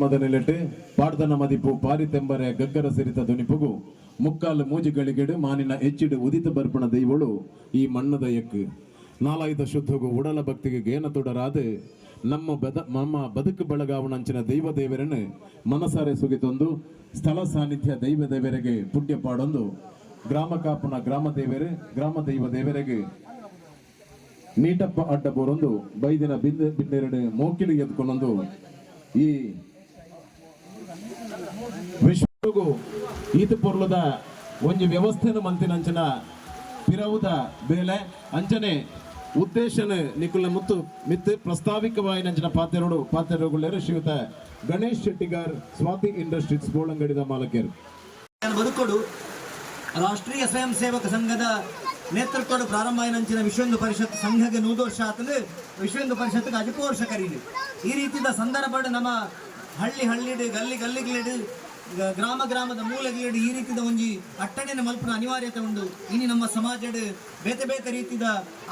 ಕಾರ್ಯಕ್ರಮದ ನಿಲೆಟ್ಟು ಪಾಡ್ದನ ಮದಿಪು ಪಾರಿತೆಂಬರೆ ಗಗ್ಗರ ಸಿರಿತ ದುನಿಪುಗು ಮುಕ್ಕಾಲು ಮೂಜಿಗಳಿಗೆಡು ಮಾನಿನ ಹೆಚ್ಚಿಡು ಉದಿತ ಬರ್ಪಣ ದೈವಳು ಈ ಮಣ್ಣದ ಎಕ್ಕು ನಾಲಾಯುಧ ಶುದ್ಧಗು ಉಡಲ ಭಕ್ತಿಗೆ ಗೇನ ತೊಡರಾದ ನಮ್ಮ ಬದುಕು ಬೆಳಗಾವಣಂಚಿನ ದೈವ ದೇವರನ್ನು ಮನಸಾರೆ ಸುಗಿತೊಂದು ಸ್ಥಳ ಸಾನ್ನಿಧ್ಯ ದೈವ ದೇವರಿಗೆ ಪುಣ್ಯ ಪಾಡೊಂದು ಗ್ರಾಮ ಕಾಪುನ ಗ್ರಾಮ ದೈವ ದೇವರಿಗೆ ನೀಟಪ್ಪ ಅಡ್ಡ ಬೋರೊಂದು ಬೈದಿನ ಬಿಂದೆರಡು ಮೋಕಿಲು ಎದ್ಕೊಂಡೊಂದು ಈ ವಿಶ್ವಗೂ ಈತ ಪೊರ್ಲದ ಒಂಜಿ ವ್ಯವಸ್ಥೆನ ಮಂತಿನಂಚನ ಪಿರವುದ ಬೇಲೆ ಅಂಚನೆ ಉದ್ದೇಶನ ನಿಕುಲ ಮುತ್ತು ಮಿತ್ತು ಪ್ರಸ್ತಾವಿಕವಾಗಿ ನಂಚಿನ ಪಾತ್ರೆಗಳು ಶ್ರೀಯುತ ಗಣೇಶ್ ಶೆಟ್ಟಿಗಾರ್ ಸ್ವಾತಿ ಇಂಡಸ್ಟ್ರೀಸ್ ಗೋಳಂಗಡಿದ ಮಾಲಕರು ಬದುಕೋಡು ರಾಷ್ಟ್ರೀಯ ಸ್ವಯಂ ಸೇವಕ ಸಂಘದ ನೇತೃತ್ವದ ಪ್ರಾರಂಭ ಆಯ್ನಂಚಿನ ವಿಶ್ವ ಹಿಂದೂ ಪರಿಷತ್ ಸಂಘಗೆ 100 ವರ್ಷ ಆತಲು ವಿಶ್ವ ಹಿಂದೂ ಪರಿಷತ್ಗೆ 10 ವರ್ಷ ಕರೀಲಿ ಈ ರೀತಿಯ ಸಂದರ್ಭ ನಮ್ಮ ಹಳ್ಳಿಡು ಗಲ್ಲಿಗಳಿಡು ಗ್ರಾಮದ ಮೂಲೆಗಳಿಡು ಈ ರೀತಿಯ ಒಂಜಿ ಅಟ್ಟಣೆನ ಮಲ್ಪನ ಅನಿವಾರ್ಯತೆ ಉಂಡು ಇನಿ ನಮ್ಮ ಸಮಾಜಡ್ ಬೇತೆ ರೀತಿಯ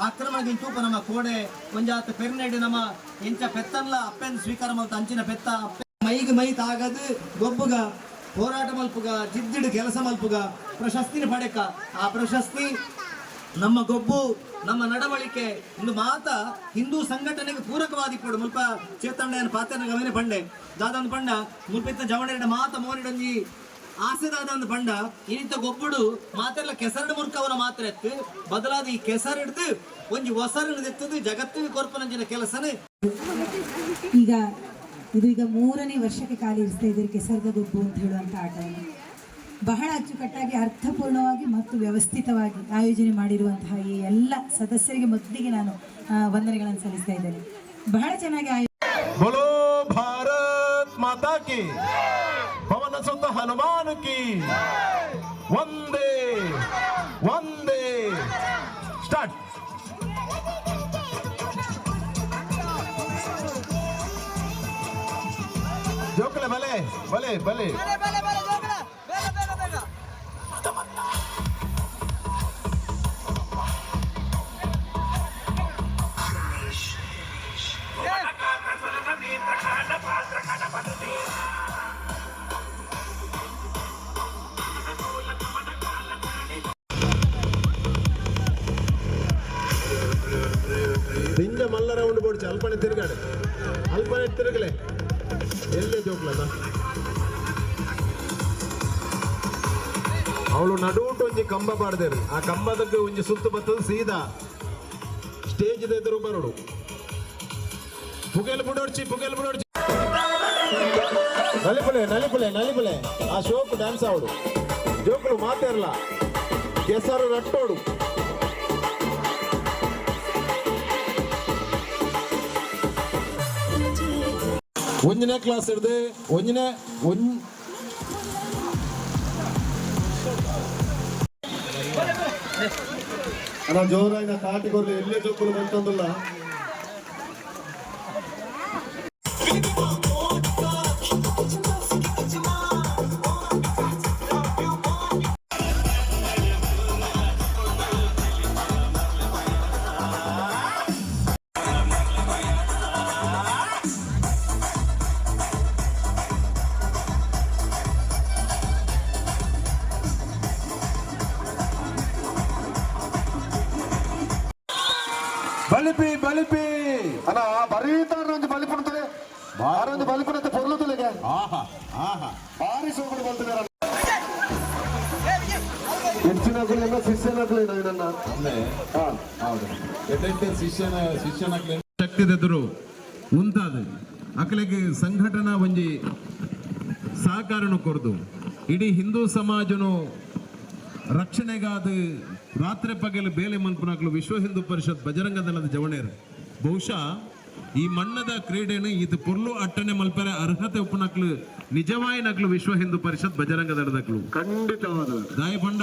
ಆಕ್ರಮಣಗಳ ತೂಪ ನಮ್ಮ ಕೋಡೆ ಒಂಜಾತ ಪೆರ್ನೆಡ್ ನಮ್ಮ ಎಂಚ ಪೆತ್ತನ್ಲ ಅಪ್ಪೆನ್ ಸ್ವೀಕಾರ ಮಲ್ತ ಅಂಚಿನ ಪೆತ್ತ ಮೈ ತಾಗದು ಗೊಬ್ಬುಗ ಹೋರಾಟ ಮಲ್ಪುಗ ಜಿದ್ದಿಡು ಕೆಲಸ ಮಲ್ಪುಗ ಪ್ರಶಸ್ತಿನ ಪಡೆಕ ಆ ಪ್ರಶಸ್ತಿ ನಮ್ಮ ಗೊಬ್ಬು ನಮ್ಮ ನಡವಳಿಕೆ ಒಂದು ಮಾತ ಹಿಂದೂ ಸಂಘಟನೆಗೆ ಪೂರಕವಾದಿ ಕೊಡು ಮುಲ್ಪ ಚೇತಂಡ ಪಾತ್ರ ಗಮನ ಪಂಡೆ ದಾದಂದು ಪಂಡ ಮುಲ್ಪಿತ್ತ ಜವಣೆರಡ ಮಾತ ಮೋನಿಡಂಜಿ ಆಸೆದಾದಂದು ಪಂಡ ಇನಿತ ಗೊಬ್ಬುಡು ಮಾತೆಲ್ಲ ಕೆಸರಡು ಮುರ್ಕವನ ಮಾತ್ರ ಎತ್ತು ಬದಲಾದ ಈ ಕೆಸರಿಡ್ದು ಒಂಜಿ ಹೊಸರನ್ನು ಎತ್ತದು ಜಗತ್ತಿನ ಕೊರ್ಪನಂಜಿನ ಕೆಲಸನೇ ಈಗ ಇದು 3ನೇ ವರ್ಷಕ್ಕೆ ಕಾಲಿರಿಸ್ತಾ ಇದ್ದೀರಿ ಕೆಸರದ ಗೊಬ್ಬು ಅಂತ ಹೇಳುವಂಥ ಆಟವನ್ನು ಬಹಳ ಅಚ್ಚುಕಟ್ಟಾಗಿ ಅರ್ಥಪೂರ್ಣವಾಗಿ ಮತ್ತು ವ್ಯವಸ್ಥಿತವಾಗಿ ಆಯೋಜನೆ ಮಾಡಿರುವಂತಹ ಈ ಎಲ್ಲ ಸದಸ್ಯರಿಗೆ ಮೊದಲಿಗೆ ನಾನು ವಂದನೆಗಳನ್ನು ಸಲ್ಲಿಸ್ತಾ ಇದ್ದೇನೆ. ಬಹಳ ಚೆನ್ನಾಗಿ बोलो भारत माता की पवन सुत हनुमान की वंदे वंदे स्टार्ट जोकले भले भले भले ಮಲ್ಲ ರೌಂಡ್ ಬೋಡ್ಚಿ ಅಲ್ಪನೆ ತಿರುಗಾಡೆ ಅಲ್ಪನೆ ತಿರುಗಲೆ ಎಲ್ಲೇ ಜೋಕ್ಲದ ಅವಳು ನಡುವುಂಟು ಒಂಜಿ ಕಂಬ ಪಾಡ್ದೇರು ಆ ಕಂಬದಕ್ಕೆ ಒಂಜಿ ಸುತ್ತು ಬತ್ತದು ಸೀದಾ ಸ್ಟೇಜ್ ಎದುರು ಬರೋಡು ಪುಗೆಲ್ ಬಿಡೋಡ್ಚಿ ನಲಿಪುಲೆ ಆ ಶೋಕ್ ಡ್ಯಾನ್ಸ್ ಆವಡು ಜೋಕ್ಲು ಮಾತೇರ್ಲ ಕೆಸರು ರಟ್ಟೋಡು ಒಂಜನೇ ಕ್ಲಾಸ್ ಹಿಡ್ದು ಜೋರಾಗಿ ಕಾಟಿಗೊರ್ಲಿ ಎಲ್ಲೇ ಜೋಕುಲು ಬಂತಂದಿಲ್ಲ ಬಲಿಪಿ ಅಣ್ಣ ಬರೀತಾರೊಂದು ಬಲಿಪುಣ್ತದೆ ಬಾರೊಂದು ಬಲಿಪುಣತೆ ಪೊರ್ಲುತ್ತಲೆಗೆ ಭಾರಿ ಸೋಗುಡು ಬಲ್ತಿದ್ದಾರೆ ಹೆಚ್ಚಿನ ಶಿಷ್ಯನಾಗ್ಲಿ ನನ್ನ ಹೌದು ಎಡ್ಡೆ ಶಿಷ್ಯನಾಗ್ಲಿ ಶಕ್ತಿದೆದುರು ಉಂತಾದ ಅಕಲಿಗೆ ಸಂಘಟನಾ ಒಂಜಿ ಸಹಕಾರನು ಕೊರ್ದು ಇಡೀ ಹಿಂದೂ ಸಮಾಜನು ರಕ್ಷಣೆಗಾದ ರಾತ್ರಿ ಪಗಲು ಬೇಲೆ ಮಲ್ಪನಾಗ್ಲು ವಿಶ್ವ ಹಿಂದೂ ಪರಿಷತ್ ಬಜರಂಗ ದಳದ ಜವಣೇರು ಬಹುಶಃ ಈ ಮಣ್ಣದ ಕ್ರೀಡೆನು ಇದು ಪೊರ್ಲು ಅಟ್ಟನೆ ಮಲ್ಪರೆ ಅರ್ಹತೆ ಉಪ್ಪನಕ್ಲು ನಿಜವಾಯಿನಕ್ಲು ವಿಶ್ವ ಹಿಂದೂ ಪರಿಷತ್ ಬಜರಂಗ ದಳದಕ್ಲು ಖಂಡಿತವಾದ ದಾಯ ಬಂಡ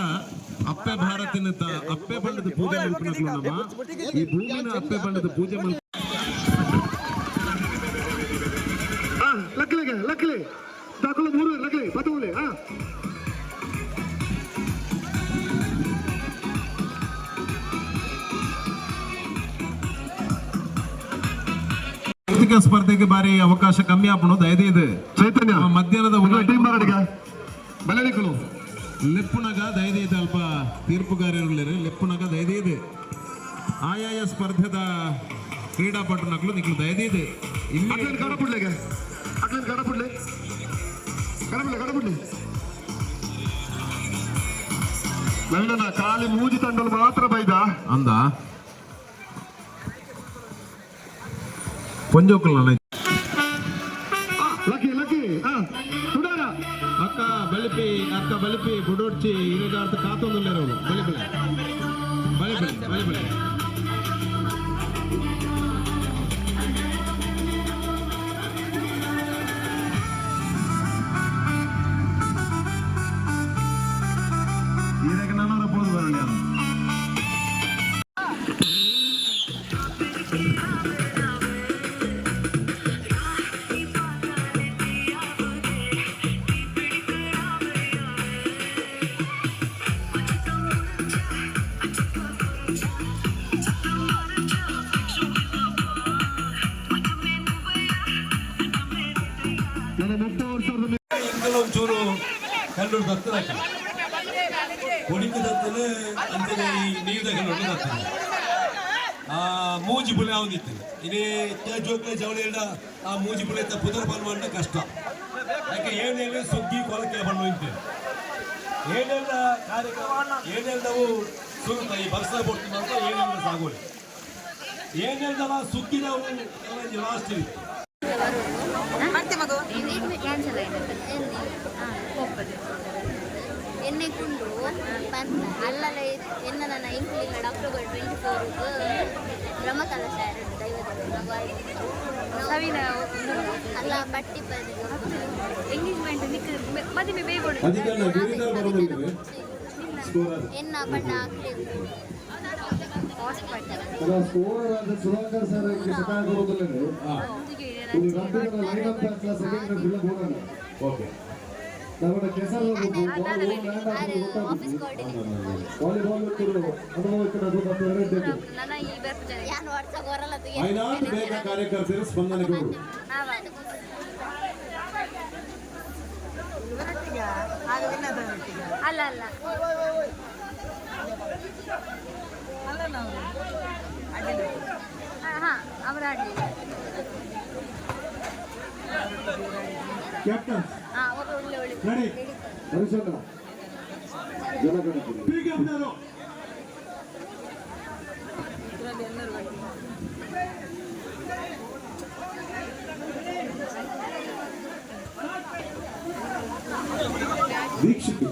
ಅಪ್ಪೆ ಭಾರತಿನ ಅಪ್ಪೆ ಬಣ್ಣದ ಪೂಜೆ ಮಲ್ಪನಕ್ಲು ನಮ್ಮ ಈ ಭೂಮಿನ ಅಪ್ಪೆ ಬಣ್ಣದ ಪೂಜೆ ಮಲ್ಪ ಲಕ್ಲಿ ದಾಖಲು 3 ಲಕ್ಲಿ ಬತ್ತವಲೆ ವೇದಿಕೆ ಸ್ಪರ್ಧೆಗೆ ಬಾರಿ ಅವಕಾಶ ಕಮ್ಮಿ ಆಪಣು ದಯದಿದೆ ಚೈತನ್ಯ ಮಧ್ಯಾಹ್ನದ ಟೀಮ್ ಬರಡಿಗ ಬಲನಿಕಲು ಲೆಪ್ಪುನಗ ದಯದಿದೆ ಅಲ್ಪ ತೀರ್ಪುಗಾರರು ಲೆಪ್ಪುನಗ ದಯದಿದೆ ಆಯಾಯ ಸ್ಪರ್ಧೆದ ಕ್ರೀಡಾಪಟುನಗಳು ನಿಕ್ಲು ದಯದಿದೆ ಇಲ್ಲಿ ಅಟ್ಲನ್ ಕಡಪುಡ್ಲೆಗೆ ಕಡಪುಡ್ಲೆ ನವೀನಣ್ಣ ಖಾಲಿ ಮೂಜಿ ತಂಡಲು ಮಾತ್ರ ಬೈದ ಅಂದ ಪೊಂಜೋಕಲ್ ಲಕ್ಕಿ ತುಡಾರ ಅಕ್ಕ ಬಲಿಪಿ ಬುಡೋಡ್ಚಿ ಇರೋದಾರ್ಥ ಕಾತೊಂದುಲ್ಲೇರೋದು ಬಳಿ ಇದಕ್ಕೆ ನನ್ನ ಬೋದು ಬರಲಿ ಅಂತ ನನ್ನ 30 ವರ್ಷದ ಒಂಚೂರು ಕಲ್ಲೂರು ದತ್ತದ ಹೊಡಿಕೆ ದತ್ತಲು ಅಂತೆಯೇ ಈ ನೀರ್ದ ಕಲ್ಲೂರು ದತ್ತಲು ಮೂಜಿ ಬುಲೆ ಅವನಿತ್ತು ಇದೇ ಜೋಕ್ಲೆ ಜವಳಿಯಿಂದ ಆ ಮೂಜಿ ಬುಲೆ ಪುದರ್ ಪಾಲ್ ಮಾಡೋ ಕಷ್ಟ ಯಾಕೆ ಏನೇನು ಸುಗ್ಗಿ ಕೊಲಕ್ಕೆ ಬಣ್ಣ ನಿಂತೆ ಏನೆಲ್ಲ ಕಾರ್ಯಕ್ರಮ ಏನೆಲ್ಲವು ಸುರುತ ಈ ಬರ್ಸ ಕೊಡ್ತೀವಿ ಅಂತ ಏನೆಲ್ಲ ಸಾಗೋಳಿ ಏನೆಲ್ಲ ಸುಗ್ಗಿನವು ಎಲ್ಲ ಲಾಸ್ಟ್ ಇತ್ತು ಕ್ಯಾನ್ಸಲ್ ಎಣ್ಣೆ ಕುಂಡು ಬಂದ ಅಲ್ಲಲ್ಲ ಎನ್ನ ನನ್ನ ಇಂಕ್ಲಿಲ್ಲ ಅಕ್ಟೋಬರ್ 24 ಬ್ರಹ್ಮಕಲಶ ದೈವದ ಅಲ್ಲ ಬಟ್ಟಿ ಎಂಗೇಜ್ಮೆಂಟ್ ಮದುವೆ ಬೇಗ ಎನ್ನ ಬಣ್ಣ ಹಾಕ್ಲಿ ಸುಧಾಕರ್ ಸರ್ ಸಕಾಲ ಓಕೆ നമ്മുടെ ಐನಾರು ಬೇಗ ಕಾರ್ಯಕರ್ತರು ಸ್ಪಂದನೆಗಳು ಅಲ್ಲ ಅಲ್ಲ ಹಾ ಅವರ ಕ್ಯಾಪ್ಟನ್ ಒಳ್ಳೆ ಒಳ್ಳೆ ರೆಡಿ ಹರಿಶಂಕರ ಕ್ಯಾಪ್ಟನ್ ದೀಕ್ಷಿತ್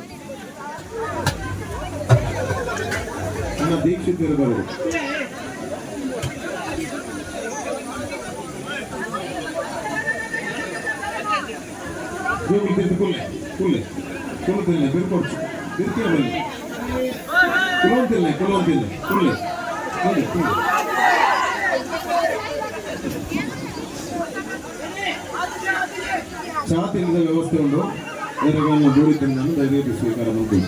ದೀಕ್ಷಿತರು ಬರು ಕುಲ್ಲೆ ಬಿರ್ಕೊಡ್ಸು ಬಿರ್ಕಿರ ಬನ್ನಿ ಕುಲವಂತಿಲ್ಲ ಕುಲ್ಲೆ ಚಾ ತಿನ್ನದ ವ್ಯವಸ್ಥೆ ಉಂಟು ಬೇರೆಗಳನ್ನು ದೂರಿ ತಿನ್ನನ್ನು ದಯವಿಟ್ಟು ಸ್ವೀಕಾರ ಮಾಡಿ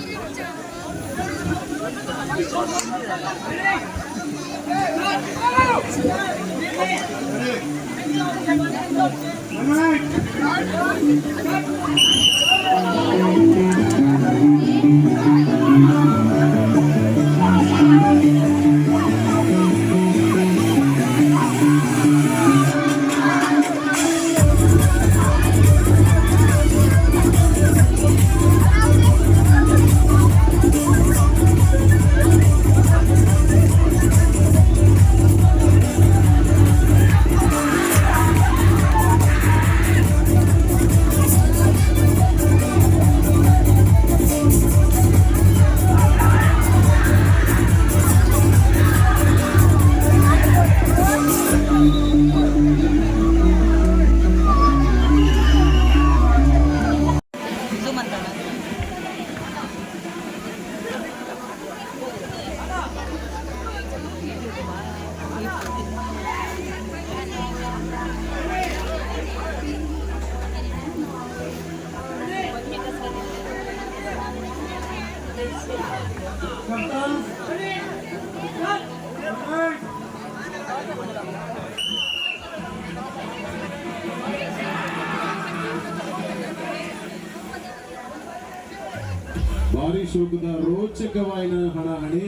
ಭಾರಿ ಶೋಕದ ರೋಚಕವಾಯಿನ ಹಣಾಹಣಿ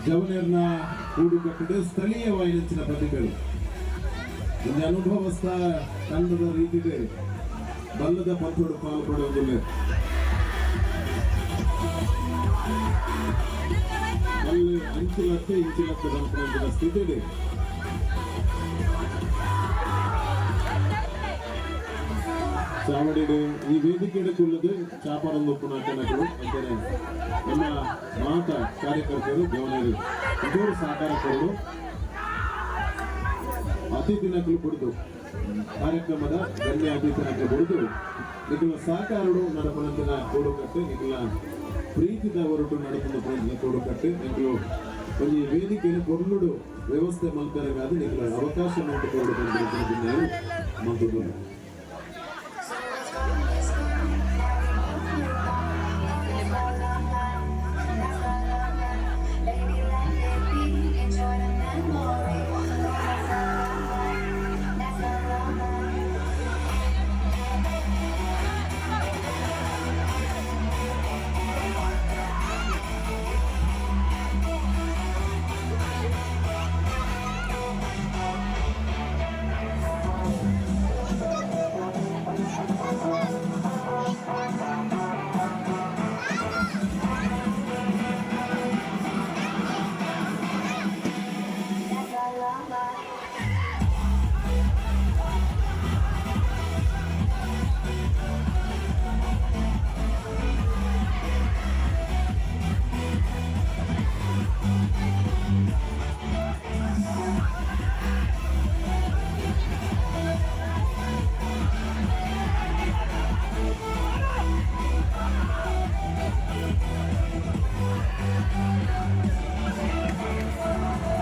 ಜವನೇರ್ನ ಕೂಡುಕಟ್ಟದ ಸ್ಥಳೀಯವಾಯಿನಂಚಿನ ಪದ್ಯಗಳು ಒಂದು ಅನುಭವಸ್ಥ ತಂಡದ ರೀತಿಗೆ ಬಲ್ಲದ ಪಂಥೋಡು ಪಾಲ್ಪಡುವುದಿಲ್ಲ ಅಲ್ಲಿ ಅಂಚಿಲತ್ತೆ ಇಂಚಿಲತ್ತೆ ಬಂದ ಸ್ಥಿತಿ ಇದೆ. ಚಾವಡಿಡು ಈ ವೇದಿಕೆയുടെ ಕುಲ್ಲದು ಚಾಪರಂದೊಪ್ಪು ನಾಟಕಗಳು ಅಂದರೆ ನಮ್ಮ ಮಾತ ಕಾರ್ಯಕರ್ತರು ದೇವನರು ಇವರು ಸಹಕಾರ ಕೊಡು ಅತಿಥಿನಕಲು ಕೊಡುದು ಕಾರ್ಯಕ್ರಮದ ಗಣ್ಯ ಅತಿಥಿನಕಲು ಕೊಡುದು ನಿಖಲ ಸಹಕಾರಡು ನಡಪನಂತಿನ ಕೂಡುಕಟ್ಟು ನಿಖಲ ಪ್ರೀತಿದ ಹೊರಟು ನಡಪನ ಕೂಡುಕಟ್ಟು ನಿಖಲು ಒಂದು ವೇದಿಕೆಯನ್ನು ಕೊಡುಡು ವ್ಯವಸ್ಥೆ ಮಲ್ಪರಗಾದ ನಿಖಲ ಅವಕಾಶ ಮಾಡಿಕೊಡುವುದು ಮಂತ್ರು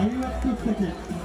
$50